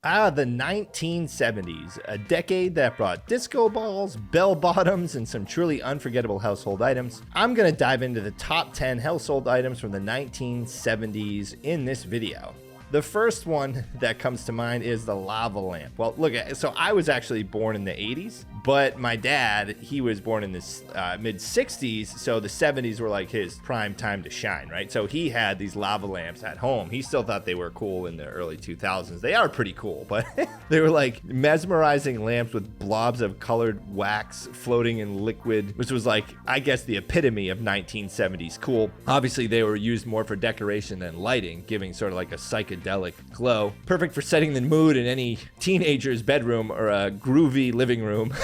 The 1970s, a decade that brought disco balls, bell bottoms, and some truly unforgettable household items. I'm going to dive into the top 10 household items from the 1970s in this video. The first one that comes to mind is the lava lamp. Well, look, so I was actually born in the 80s, but my dad, he was born in the mid 60s, so the 70s were like his prime time to shine, right? So he had these lava lamps at home. He still thought they were cool in the early 2000s. They are pretty cool, but they were like mesmerizing lamps with blobs of colored wax floating in liquid, which was like, I guess, the epitome of 1970s cool. Obviously, they were used more for decoration than lighting, giving sort of like a psychedelic glow. Perfect for setting the mood in any teenager's bedroom or a groovy living room.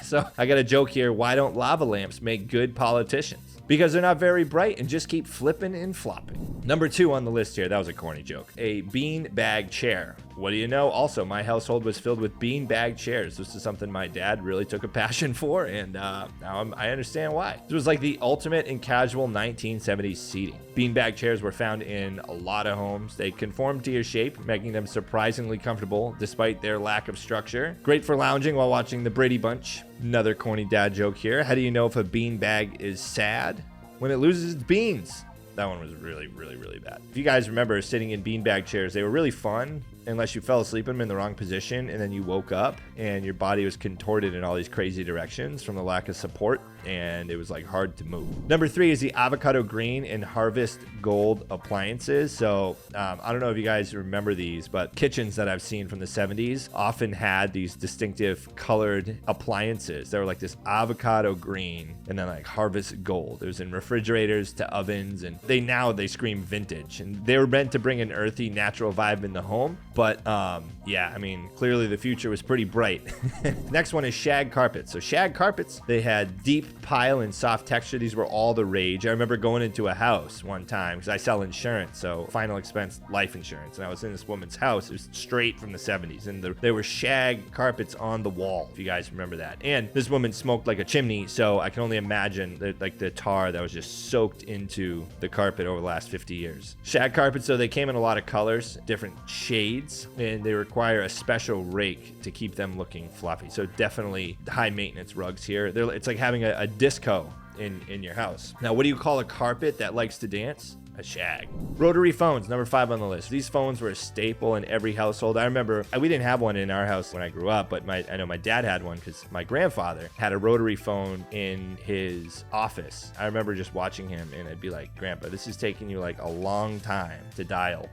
So I got a joke here. Why don't lava lamps make good politicians? Because they're not very bright and just keep flipping and flopping. Number 2 on the list here, that was a corny joke. A bean bag chair. What do you know? Also, my household was filled with bean bag chairs. This is something my dad really took a passion for, and now I understand why. This was like the ultimate in casual 1970s seating. Beanbag chairs were found in a lot of homes. They conformed to your shape, making them surprisingly comfortable despite their lack of structure. Great for lounging while watching the Brady Bunch. Another corny dad joke here. How do you know if a beanbag is sad? When it loses its beans. That one was really, really, really bad. If you guys remember sitting in beanbag chairs, they were really fun unless you fell asleep in them in the wrong position and then you woke up and your body was contorted in all these crazy directions from the lack of support, and it was like hard to move. Number 3 is the Avocado Green and Harvest Gold appliances. So I don't know if you guys remember these, but kitchens that I've seen from the 70s often had these distinctive colored appliances. They were like this avocado green and then like harvest gold. It was in refrigerators to ovens, and they scream vintage, and they were meant to bring an earthy, natural vibe in the home. But yeah, I mean, clearly the future was pretty bright. Next one is Shag Carpets. So Shag Carpets, they had deep pile and soft texture. These were all the rage. I remember going into a house one time because I sell insurance, so final expense life insurance, and I was in this woman's house. It was straight from the 70s, and there were shag carpets on the wall, if you guys remember that. And this woman smoked like a chimney, so I can only imagine the tar that was just soaked into the carpet over the last 50 years. Shag carpets, so they came in a lot of colors, different shades, and they require a special rake to keep them looking fluffy. So definitely high maintenance rugs here. It's like having a disco in your house. Now, what do you call a carpet that likes to dance? A shag. Rotary phones, number 5 on the list. These phones were a staple in every household. I remember we didn't have one in our house when I grew up, but I know my dad had one because my grandfather had a rotary phone in his office. I remember just watching him, and I'd be like, Grandpa, this is taking you like a long time to dial.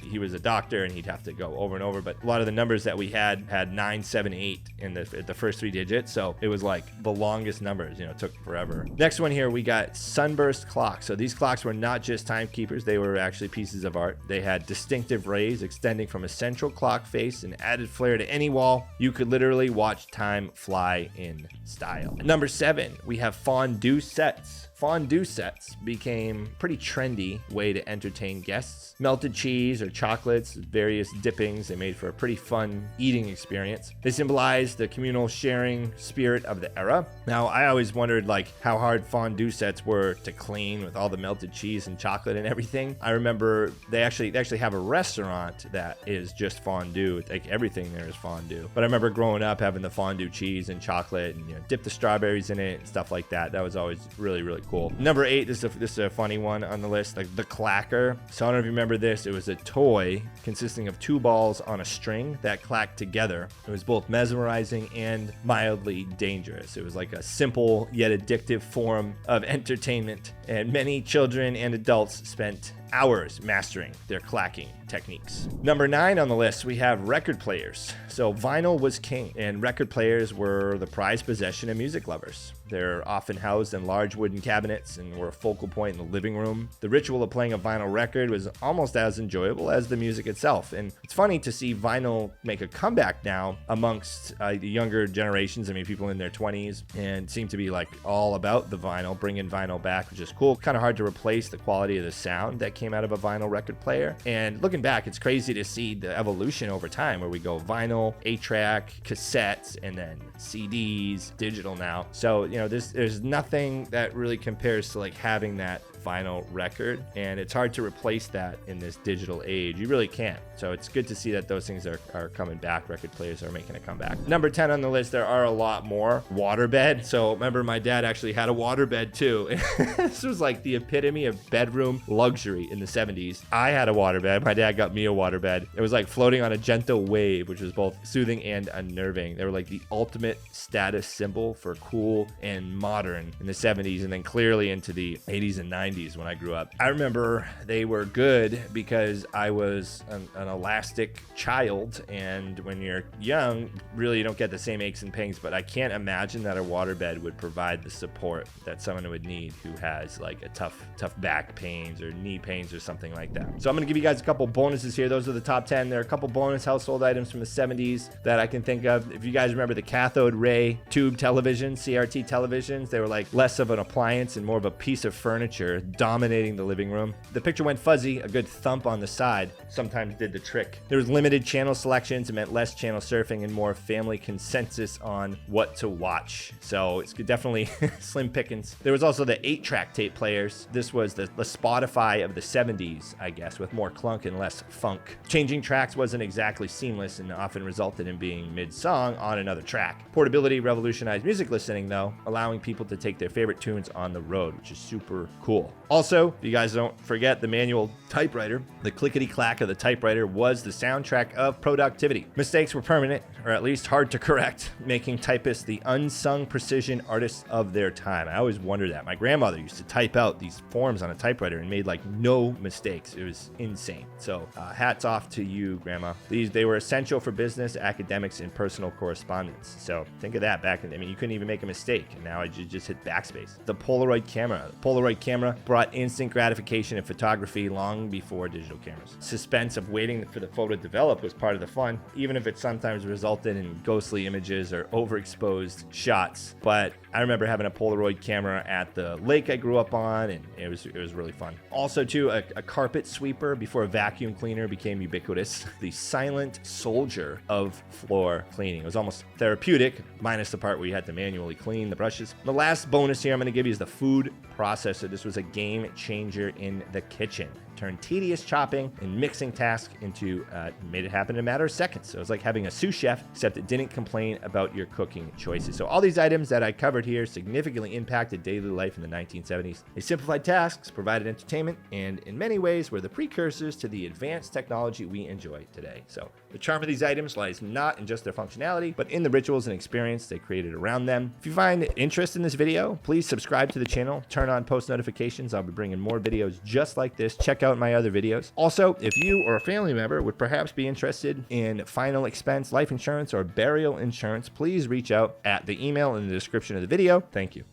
He was a doctor, and he'd have to go over and over, but a lot of the numbers that we had 9, 7, 8 in the first 3 digits, so it was like the longest numbers. It took forever. Next one here, we got Sunburst Clock. So these clocks were not just timekeepers, they were actually pieces of art. They had distinctive rays extending from a central clock face and added flair to any wall. You could literally watch time fly in style. Number 7, we have fondue sets. Fondue sets became a pretty trendy way to entertain guests. Melted cheese or chocolates, various dippings, they made for a pretty fun eating experience. They symbolized the communal sharing spirit of the era. Now, I always wondered like how hard fondue sets were to clean with all the melted cheese and chocolate and everything. I remember they actually have a restaurant that is just fondue. Like everything there is fondue. But I remember growing up having the fondue cheese and chocolate and dip the strawberries in it and stuff like that. That was always really, really cool. Number 8, this is a funny one on the list, like the Clacker. So I don't know if you remember this. It was a toy consisting of 2 balls on a string that clacked together. It was both mesmerizing and mildly dangerous. It was like a simple yet addictive form of entertainment, and many children and adults spent hours mastering their clacking techniques. Number 9 on the list, we have record players. So vinyl was king, and record players were the prized possession of music lovers. They're often housed in large wooden cabinets and were a focal point in the living room. The ritual of playing a vinyl record was almost as enjoyable as the music itself. And it's funny to see vinyl make a comeback now amongst the younger generations. I mean, people in their 20s, and seem to be like all about the vinyl, bringing vinyl back, which is cool. Kind of hard to replace the quality of the sound that came out of a vinyl record player. And looking back, it's crazy to see the evolution over time where we go vinyl, 8-track, cassettes, and then CDs, digital now. So, there's nothing that really compares to like having that vinyl record, and it's hard to replace that in this digital age. You really can't. So it's good to see that those things are coming back. Record players are making a comeback. Number 10 on the list, there are a lot more. Waterbed. So remember, my dad actually had a waterbed too. This was like the epitome of bedroom luxury in the 70s. I had a waterbed. My dad got me a waterbed. It was like floating on a gentle wave, which was both soothing and unnerving. They were like the ultimate status symbol for cool and modern in the 70s, and then clearly into the 80s and 90s when I grew up. I remember they were good because I was an elastic child, and when you're young, really you don't get the same aches and pains, but I can't imagine that a waterbed would provide the support that someone would need who has like a tough back pains or knee pains or something like that. So I'm going to give you guys a couple bonuses here. Those are the top 10. There are a couple bonus household items from the 70s that I can think of. If you guys remember the cathode ray tube television, CRT televisions, they were like less of an appliance and more of a piece of furniture dominating the living room. The picture went fuzzy, a good thump on the side sometimes did the trick. There was limited channel selections. It meant less channel surfing and more family consensus on what to watch. So it's definitely slim pickings. There was also the 8-track tape players. This was the Spotify of the 70s, I guess, with more clunk and less funk. Changing tracks wasn't exactly seamless and often resulted in being mid-song on another track. Portability revolutionized music listening, though, allowing people to take their favorite tunes on the road, which is super cool. Also, if you guys don't forget the manual typewriter, the clickety-clack of the typewriter was the soundtrack of productivity. Mistakes were permanent, or at least hard to correct, making typists the unsung precision artists of their time. I always wondered that. My grandmother used to type out these forms on a typewriter and made like no mistakes. It was insane. So hats off to you, Grandma. They were essential for business, academics, and personal correspondence. So think of that back in, you couldn't even make a mistake. And now you just hit backspace. The Polaroid camera. The Polaroid camera brought instant gratification in photography long before digital cameras. Suspense of waiting for the photo to develop was part of the fun, even if it sometimes resulted in ghostly images or overexposed shots. But I remember having a Polaroid camera at the lake I grew up on, and it was really fun. Also, too, a carpet sweeper before a vacuum cleaner became ubiquitous. The silent soldier of floor cleaning. It was almost therapeutic, minus the part where you had to manually clean the brushes. The last bonus here I'm going to give you is the food processor. This was a game changer in the kitchen. Turned tedious chopping and mixing tasks into, made it happen in a matter of seconds. So it was like having a sous chef, except it didn't complain about your cooking choices. So all these items that I covered here significantly impacted daily life in the 1970s. They simplified tasks, provided entertainment, and in many ways were the precursors to the advanced technology we enjoy today. So the charm of these items lies not in just their functionality, but in the rituals and experience they created around them. If you find interest in this video, please subscribe to the channel, turn on post notifications. I'll be bringing more videos just like this. Check out my other videos. Also, if you or a family member would perhaps be interested in final expense life insurance or burial insurance, please reach out at the email in the description of the video. Thank you.